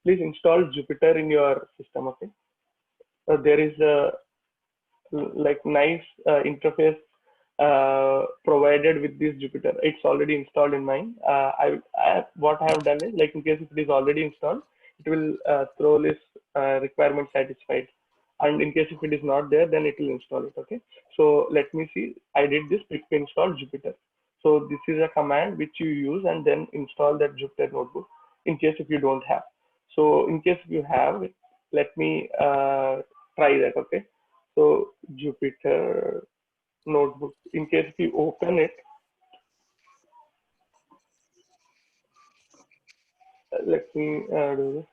please install Jupyter in your system. Okay, there is a like nice interface provided with this Jupyter. It's already installed in mine. What I have done is, like, in case if it is already installed, it will throw this requirement satisfied, and in case if it is not there, then it will install it. Okay, so let me see. I did this pip install Jupyter. So this is a command which you use and then install that Jupyter notebook in case if you don't have. So in case if you have, let me try that. Okay, so Jupyter notebook, in case if you open it, let me do this.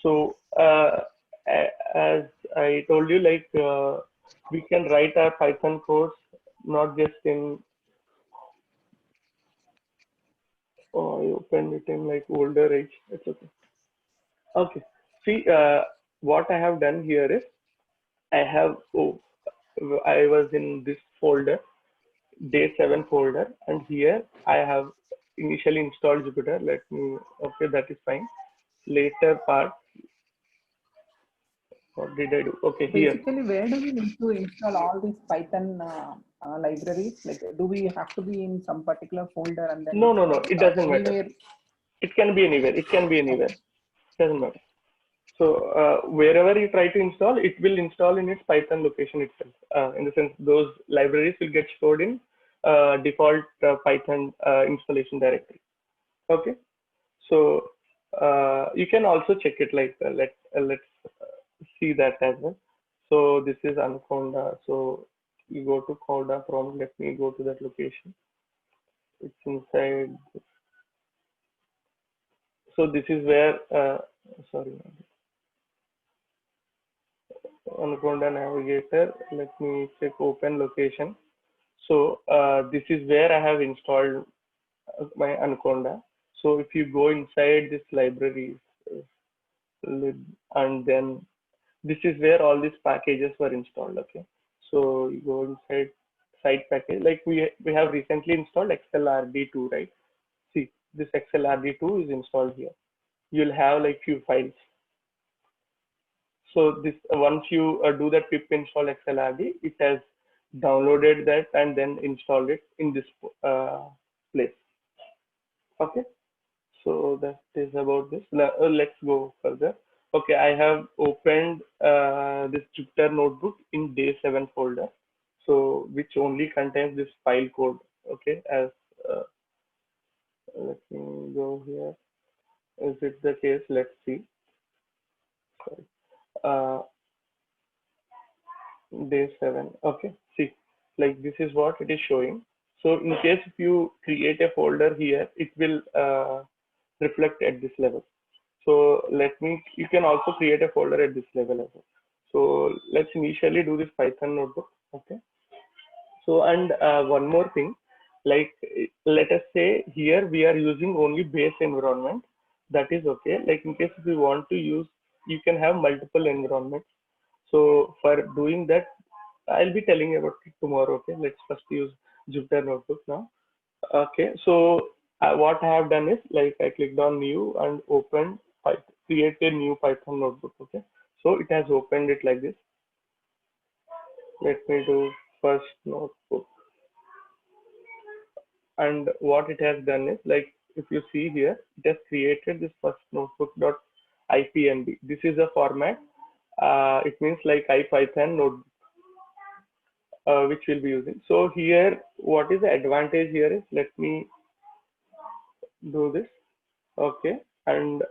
So as I told you, like we can write our Python codes not just in, oh, I opened it in like older age. It's okay. Okay, see, what I have done here is I have, I was in this folder, day 7 folder, and here I have initially installed Jupyter. Let me, okay, that is fine. Later part, what did I do? Okay, here. Basically, where do we need to install all these Python libraries? Like, do we have to be in some particular folder and then No, install it doesn't matter. It can be anywhere. It can be anywhere. Doesn't matter. So wherever you try to install, it will install in its Python location itself. In the sense, those libraries will get stored in default Python installation directory. Okay. So you can also check it, like let's see that as well. So this is Anaconda. So you go to Conda prompt. Let me go to that location. It's inside. So this is where, sorry, Anaconda navigator. Let me check open location. So this is where I have installed my Anaconda. So if you go inside this library, and then this is where all these packages were installed. Okay, so you go inside site package, like we have recently installed XLRD2, right? See, this XLRD2 is installed here. You'll have like few files. So this once you do that pip install XLRD, it has downloaded that and then installed it in this place. Okay, so that is about this. Let's go further. Okay, I have opened this Jupyter notebook in day 7 folder, so which only contains this file code. Okay, as let me go here. Is it the case? Let's see. Sorry. Day 7. Okay, see, like this is what it is showing. So in case if you create a folder here, it will reflect at this level. So you can also create a folder at this level as well. So let's initially do this Python notebook. Okay. So, and one more thing, like let us say here we are using only base environment. That is okay. Like in case if you want to use, you can have multiple environments. So for doing that, I'll be telling you about it tomorrow. Okay. Let's first use Jupyter notebook now. Okay. So what I have done is, like, I clicked on new and opened Python, create a new Python notebook. Okay. So it has opened it like this. Let me do first notebook. And what it has done is, like, if you see here, it has created this first notebook.ipnb. This is a format. It means like IPython notebook, which we'll be using. So here, what is the advantage here is, let me do this. Okay, and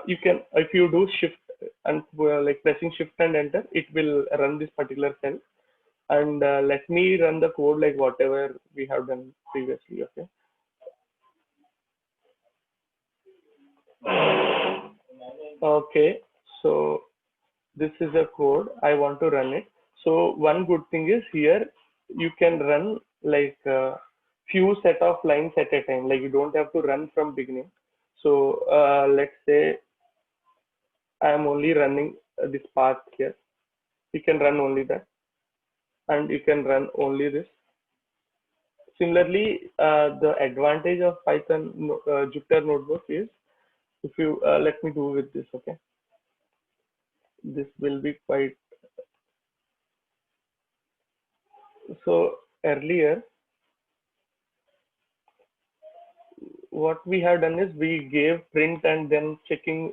you can, if you do shift and like pressing shift and enter, it will run this particular cell. And let me run the code like whatever we have done previously. Okay. Okay, so this is a code. I want to run it. So one good thing is here you can run like few set of lines at a time. Like you don't have to run from beginning. So let's say I am only running this path here. You can run only that, and you can run only this. Similarly, the advantage of Python Jupyter Notebook is If you let me do with this, okay, this will be quite. So earlier what we have done is we gave print and then checking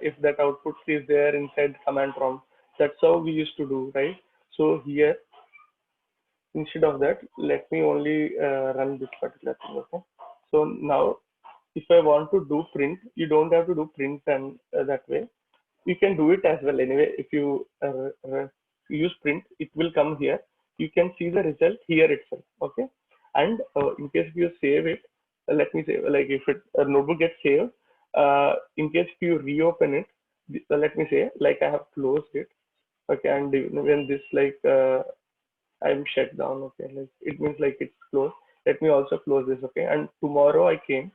if that output is there inside command prompt. That's how we used to do, right? So here, instead of that, let me only run this particular thing, okay? So now, if I want to do print, you don't have to do print and that way. You can do it as well anyway. If you use print, it will come here. You can see the result here itself, okay? And in case if you save it, let me say, like if it a notebook gets saved, in case if you reopen it, let me say, like I have closed it, okay, and when this like I'm shut down, okay, like it means like it's closed. Let me also close this, okay, and tomorrow I came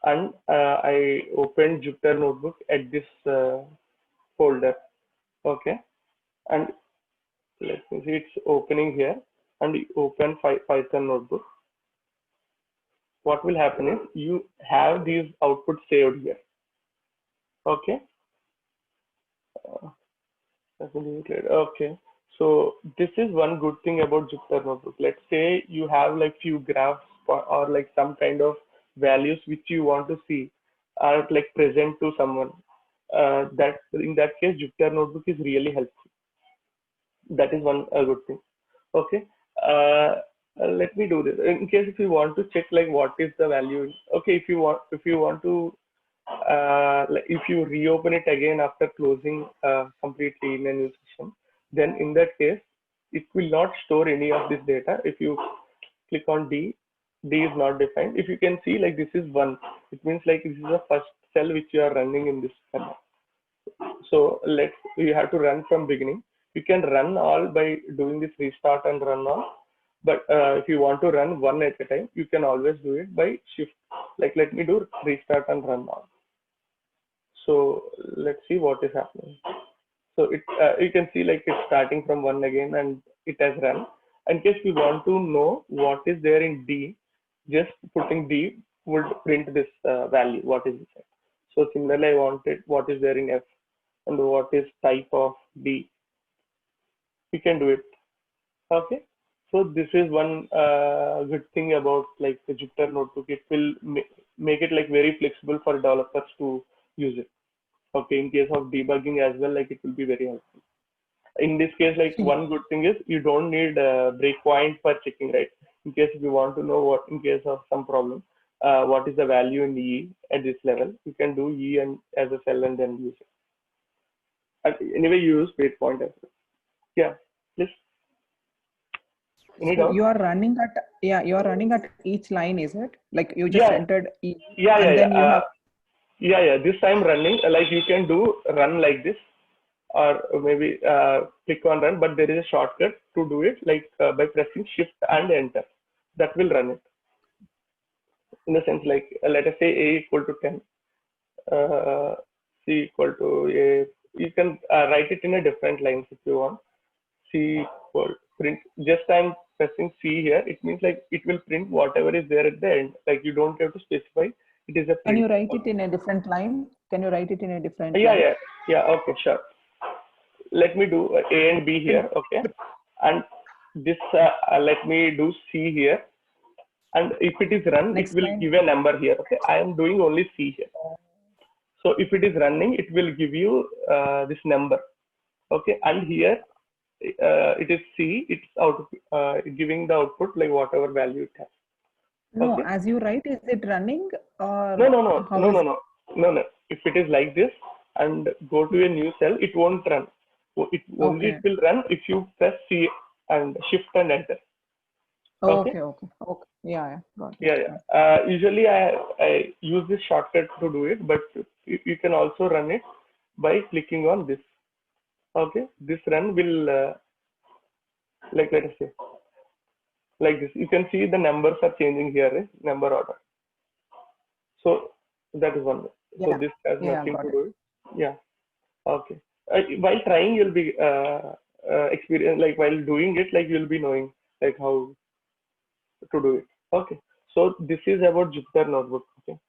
and I opened Jupyter Notebook at this folder, okay, and let me see, it's opening here, and you open Python Notebook. What will happen is you have these outputs saved here, okay. Let me do it later. Okay, so this is one good thing about Jupyter Notebook. Let's say you have like few graphs or like some kind of values which you want to see are like present to someone. That in that case, Jupyter Notebook is really helpful. That is one good thing. Okay. Let me do this. In case if you want to check like what is the value. Okay, if you want to like if you reopen it again after closing completely in a new session, then in that case, it will not store any of this data. If you click on D, D is not defined. If you can see like this is 1, it means like this is the first cell which you are running in this command. So you have to run from beginning. You can run all by doing this restart and run all. But if you want to run one at a time, you can always do it by shift. Like let me do restart and run all. So let's see what is happening. So you can see like it's starting from 1 again and it has run. In case we want to know what is there in D, just putting D would print this value, what is inside. So similarly, I wanted what is there in F and what is type of D. We can do it. Okay. So this is one good thing about like the Jupyter Notebook. It will make it like very flexible for developers to use it. Okay, in case of debugging as well, like it will be very helpful. In this case, like one good thing is you don't need a breakpoint for checking, right? In case if you want to know what, in case of some problem, what is the value in E at this level, you can do E and as a cell and then use it. And anyway, you use breakpoint as well. Yeah, please. So you are running at you are running at each line, is it? Like you just entered E, and then you have. Yeah. This time running, like you can do run like this, or maybe click on run, but there is a shortcut to do it, like by pressing shift and enter. That will run it. In the sense, like let us say A equal to 10, C equal to A. You can write it in a different lines if you want. C equal print. Just I'm pressing C here. It means like it will print whatever is there at the end. Like you don't have to specify. It is a print. Can you write it in a different line? Can you write it in a different line? Yeah. Okay, sure. Let me do A and B here. Okay, and this let me do C here. And if it is run, it will give a number here. Okay, I am doing only C here. So if it is running, it will give you this number. Okay, and here it is C. It's out giving the output like whatever value it has. No, okay. As you write, is it running or no. If it is like this and go to a new cell, it won't run. It only it will run if you press C and shift and enter. Okay. Yeah, got it. Yeah. Usually I use this shortcut to do it, but you can also run it by clicking on this. Okay, this run will like let us say like this. You can see the numbers are changing here, right? Number order. So that is one way. So this has nothing to do with. Yeah. Okay. While trying, you'll be experience, like while doing it, like you'll be knowing like how to do it. Okay. So this is about Jupyter Notebook. Okay.